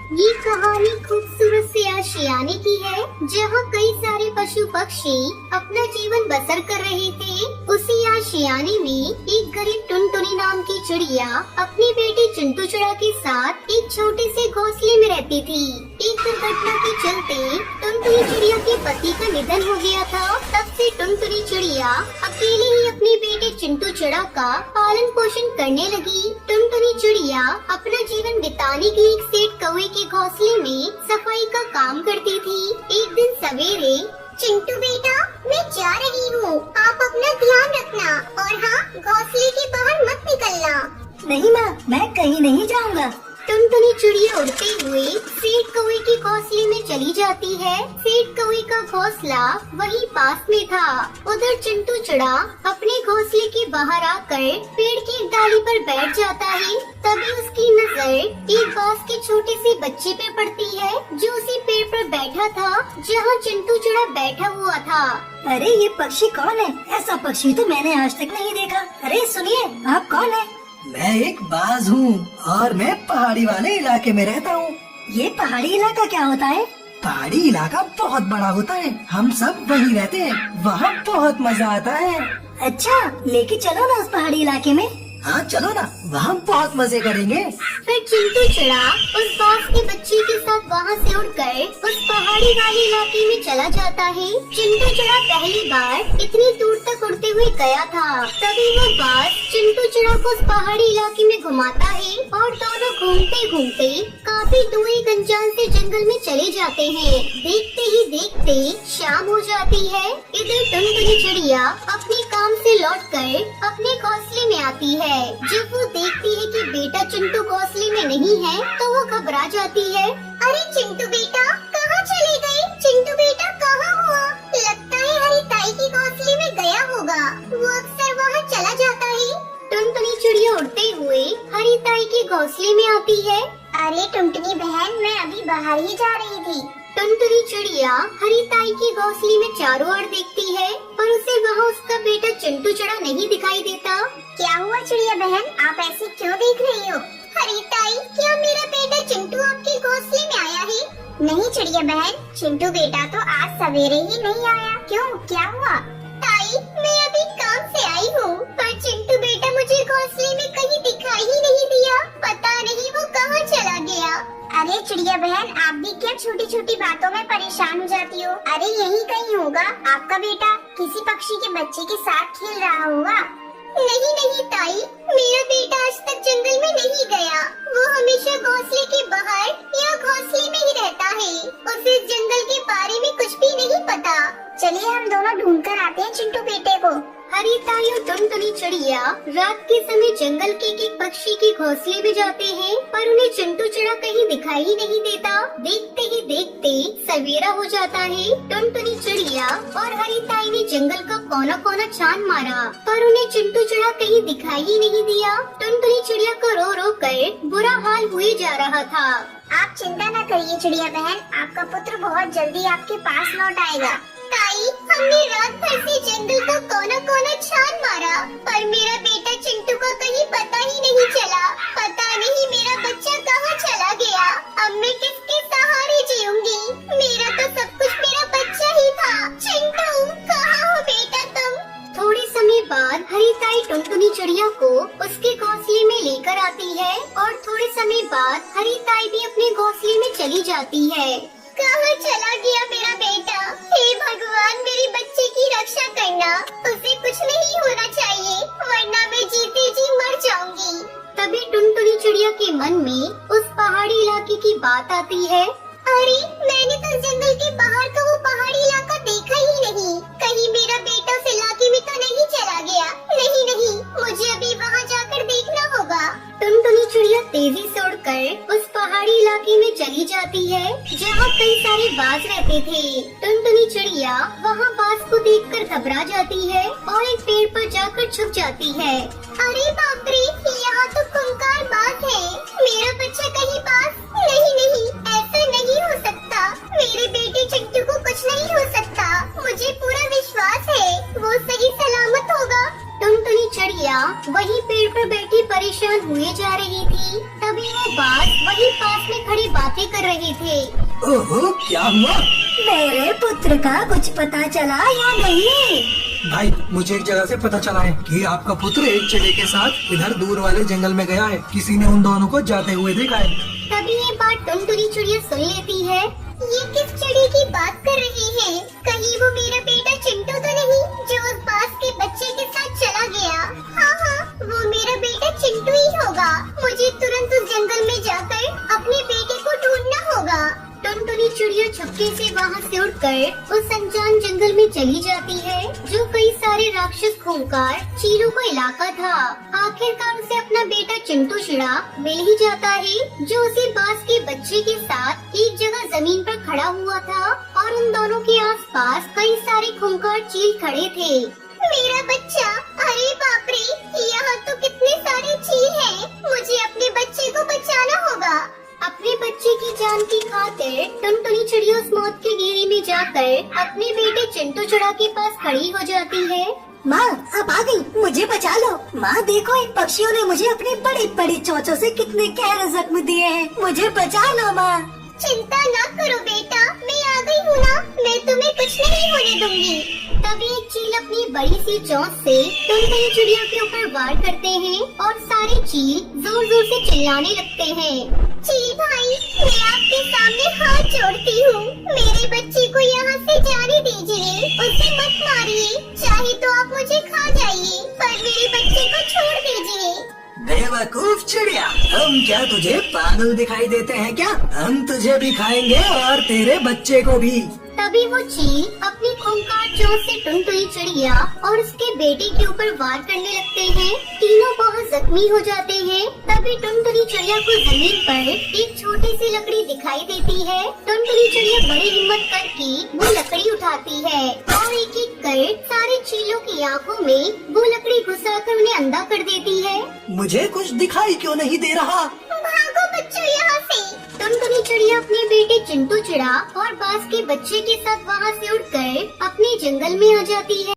ये कहानी खूबसूरत से आशियाने की है, जहाँ कई सारे पशु पक्षी अपना जीवन बसर कर रहे थे। उसी आशियाने में एक गरीब टुनटुनी नाम की चिड़िया अपने बेटे चिंटू चुड़ा के साथ एक छोटे से घोंसले में रहती थी। एक दुर्घटना के चलते टुनटुनी चिड़िया के पति का निधन हो गया था। तब से टुनटुनी चिड़िया अकेले ही अपने बेटे चिंटू चुड़ा का पालन पोषण करने लगी। टुनटुनी चिड़िया अपना जीवन बिताने के एक सेठ कौवे के घोंसले में सफाई का काम करती थी। एक दिन सवेरे, चिंटू बेटा, मैं जा रही हूँ, आप अपना ध्यान रखना और हाँ, घोंसले के बाहर मत निकलना। नहीं माँ, मैं कहीं नहीं जाऊँगा। टुनटुनी चिड़िया उड़ते हुए सेठ कौवे के घोंसले में चली जाती है। सेठ कौवे का घोंसला वहीं पास में था। उधर चिंटू चिड़ा अपने घोंसले के बाहर आकर पेड़ की एक डाली पर बैठ जाता है। तभी उसकी नजर एक बांस के छोटे से बच्चे पे पड़ती है, जो उसी पेड़ पर बैठा था जहाँ चिंटू चिड़ा बैठा हुआ था। अरे ये पक्षी कौन है? ऐसा पक्षी तो मैंने आज तक नहीं देखा। अरे सुनिए, आप कौन है? मैं एक बाज हूँ और मैं पहाड़ी वाले इलाके में रहता हूँ। ये पहाड़ी इलाका क्या होता है? पहाड़ी इलाका बहुत बड़ा होता है, हम सब वहीं रहते हैं, वहाँ बहुत मजा आता है। अच्छा, लेके चलो ना उस पहाड़ी इलाके में। हाँ चलो ना, वहाँ बहुत मजे करेंगे। फिर चिंटू चिड़ा उस बांस के बच्चे के साथ वहाँ से उड़कर उस पहाड़ी वाले इलाके में चला जाता है। चिंटू चिड़ा पहली बार इतनी दूर तक उड़ते हुए गया था। तभी वो बांस चिंटू चिड़ा को उस पहाड़ी इलाके में घुमाता है और दोनों घूमते घूमते काफी दूर एक अनजान से जंगल में चले जाते हैं। देखते ही देखते शाम हो जाती है। इधर टुनटुनी चिड़िया अपने काम से लौटकर अपने घोंसले में आती है। जब वो देखती है कि बेटा चिंटू घोंसले में नहीं है, तो वो घबरा जाती है। अरे चिंटू बेटा, कहाँ चले गए? चिंटू बेटा कहाँ हुआ? लगता है हरी ताई की घोंसले में गया होगा, वो अक्सर वहाँ चला जाता है। टुनटुनी चिड़िया उड़ते हुए हरी ताई के घोंसले में आती है। अरे टुनटुनी बहन, मैं अभी बाहर ही जा रही थी। टुनटुनी चिड़िया हरी ताई के घोंसले में चारों ओर देखती है, पर उसे वहाँ उसका बेटा चिंटू चिड़ा नहीं दिखाई देता। क्या हुआ चिड़िया बहन, आप ऐसे क्यों देख रही हो? हरी ताई, क्या मेरा बेटा चिंटू आपके घोंसले में आया है? नहीं चिड़िया बहन, चिंटू बेटा तो आज सवेरे ही नहीं आया। क्यों, क्या हुआ? ताई, मैं अभी काम से आई हूँ, पर चिंटू बेटा मुझे घोंसले में कहीं दिखाई ही नहीं दिया। पता नहीं वो कहाँ चला गया। अरे चिड़िया बहन, आप भी क्या छोटी छोटी बातों में परेशान हो जाती हो? अरे यही कहीं होगा आपका बेटा, किसी पक्षी के बच्चे के साथ खेल रहा होगा। नहीं नहीं ताई, मेरा बेटा आज तक जंगल में नहीं गया। वो हमेशा घोंसले के बाहर या घोंसले में ही रहता है। उसे जंगल के बारे में कुछ भी नहीं पता। चलिए हम दोनों ढूंढ कर आते हैं चिंटू बेटे को। हरी ताई और टुनटुनी चिड़िया रात के समय जंगल के एक पक्षी के घोंसले में जाते हैं, पर उन्हें चिंटू चिड़ा कहीं दिखाई ही नहीं देता। देखते ही देखते सवेरा हो जाता है। टुनटुनी चिड़िया और हरी ताई ने जंगल का कोना कोना छान मारा, पर उन्हें चिंटू चिड़ा कहीं दिखाई ही नहीं दिया। टुनटुनी चिड़िया को रो रो कर बुरा हाल हुए जा रहा था। आप चिंता न करिए चिड़िया बहन, आपका पुत्र बहुत जल्दी आपके पास लौट आएगा। ताई, हमने रात भर से जंगल का कोना कोना छान मारा, पर मेरा बेटा चिंटू का कहीं पता ही नहीं चला। पता नहीं मेरा बच्चा कहाँ चला गया। अब मैं किसके सहारे जीऊंगी? मेरा तो सब कुछ मेरा बच्चा ही था। चिंटू, कहाँ हो बेटा तुम? थोड़े समय बाद हरी ताई टुनटुनी चिड़िया को उसके घोंसले में लेकर आती है और थोड़े समय बाद हरी ताई भी अपने घोंसले में चली जाती है। कहाँ चला गया मेरा बेटा? हे भगवान, मेरे बच्चे की रक्षा करना, उसे कुछ नहीं होना चाहिए, वरना मैं जीते जी मर जाऊंगी। तभी टुनटुनी चिड़िया के मन में उस पहाड़ी इलाके की बात आती है। अरे, मैंने तो जंगल के बाहर का वो पहाड़ी इलाका देखा ही नहीं। कहीं मेरा बेटा उस इलाके में तो नहीं चला गया? नहीं नहीं, मुझे अभी वहाँ जाकर देखना होगा। टुनटुनी चिड़िया तेजी से उड़कर उस पहाड़ी इलाके में चली जाती है, जहाँ कई सारे बाज रहते थे। टुनटुनी चिड़िया वहाँ बाज को देखकर घबरा जाती है और एक पेड़ पर जाकर छुप जाती है। अरे बाप रे, यहाँ तो खूंखार बाज है। मेरा बच्चा कहीं पास? नहीं नहीं, ऐसा नहीं हो सकता। मेरे बेटे चिंटू को कुछ नहीं हो सकता। मुझे पूरा विश्वास है वो सही सलामत होगा। टुनटुनी चिड़िया वहीं पेड़ पर बैठी परेशान हुए जा रही थी। तभी वो बाज वहीं पास में खड़े बात बातें कर रहे थे। ओहो, क्या हुआ? मेरे पुत्र का कुछ पता चला या नहीं? भाई, मुझे एक जगह से पता चला है कि आपका पुत्र एक चिड़िया के साथ इधर दूर वाले जंगल में गया है। किसी ने उन दोनों को जाते हुए देखा है। तभी ये बात टुनटुनी चिड़िया सुन लेती है। ये किस चिड़ी की बात कर रही है? कहीं वो मेरा बेटा चिंटू तो नहीं जो उस बांस के बच्चे के साथ चला गया? हाँ, वो मेरा बेटा चिंटू ही होगा। मुझे तुरंत उस जंगल में जाकर अपने बेटे को ढूंढना होगा। टुनटुनी चिड़िया छुपके से वहाँ से उड़कर उस अनजान जंगल में चली जाती है, जो कई सारे राक्षस खूंखार चीलों का इलाका था। आखिरकार उसे अपना बेटा चिंटू चिड़ा मिल ही जाता है, जो उसी बांस के बच्चे के साथ एक जगह जमीन पर खड़ा हुआ था और उन दोनों के आसपास कई सारे खूंखार चील खड़े थे। मेरा बच्चा! अरे बाप रे, यहाँ तो कितने सारे चील हैं। मुझे अपने बच्चे को बचाना होगा। अपने बच्चे की जान की खातिर टुनटुनी चिड़िया उस मौत के घेरे में जाकर अपने बेटे चिंटू चिड़ा के पास खड़ी हो जाती है। माँ, अब आ गई, मुझे बचा लो। माँ देखो, इन पक्षियों ने मुझे अपनी बड़ी बड़ी चोंचों से कितने गहरे जख्म दिए हैं। मुझे बचा लो माँ। चिंता ना करो बेटा, मैं आ गई हूँ ना। मैं तुम्हें कुछ नहीं होने दूंगी। तभी एक चील अपनी बड़ी सी चोंच से टुनटुनी चिड़िया के ऊपर वार करते हैं और सारे चील जोर जोर से चिल्लाने लगते हैं। चील भाई, मैं आपके सामने हाथ जोड़ती हूँ। मेरे बच्चे को यहाँ से जाने दीजिए। उसे मत मारिए। चाहे तो आप मुझे खा जाइए, पर मेरे बच्चे को छोड़ दीजिए। बेवकूफ चिड़िया, हम क्या तुझे पागल दिखाई देते हैं क्या? हम तुझे भी खाएंगे और तेरे बच्चे को भी। तभी वो चील अपनी खूंखार चोंच से टुनटुनी चिड़िया और उसके बेटे के ऊपर वार करने लगते हैं। तीनों बहुत जख्मी हो जाते हैं। तभी टुनटुनी चिड़िया को जमीन पर एक छोटी सी लकड़ी दिखाई देती है। टुनटुनी चिड़िया बड़ी हिम्मत करके वो लकड़ी उठाती है और एक एक कर सारे चीलों की आंखों में वो लकड़ी घुसाकर उन्हें अंधा कर देती है। मुझे कुछ दिखाई क्यों नहीं दे रहा? भागो बच्चों यहाँ से। टुनटुनी चिड़िया अपने बेटे चिंटू चिड़ा और बांस के बच्चे के साथ वहाँ से उड़कर अपने जंगल में आ जाती है।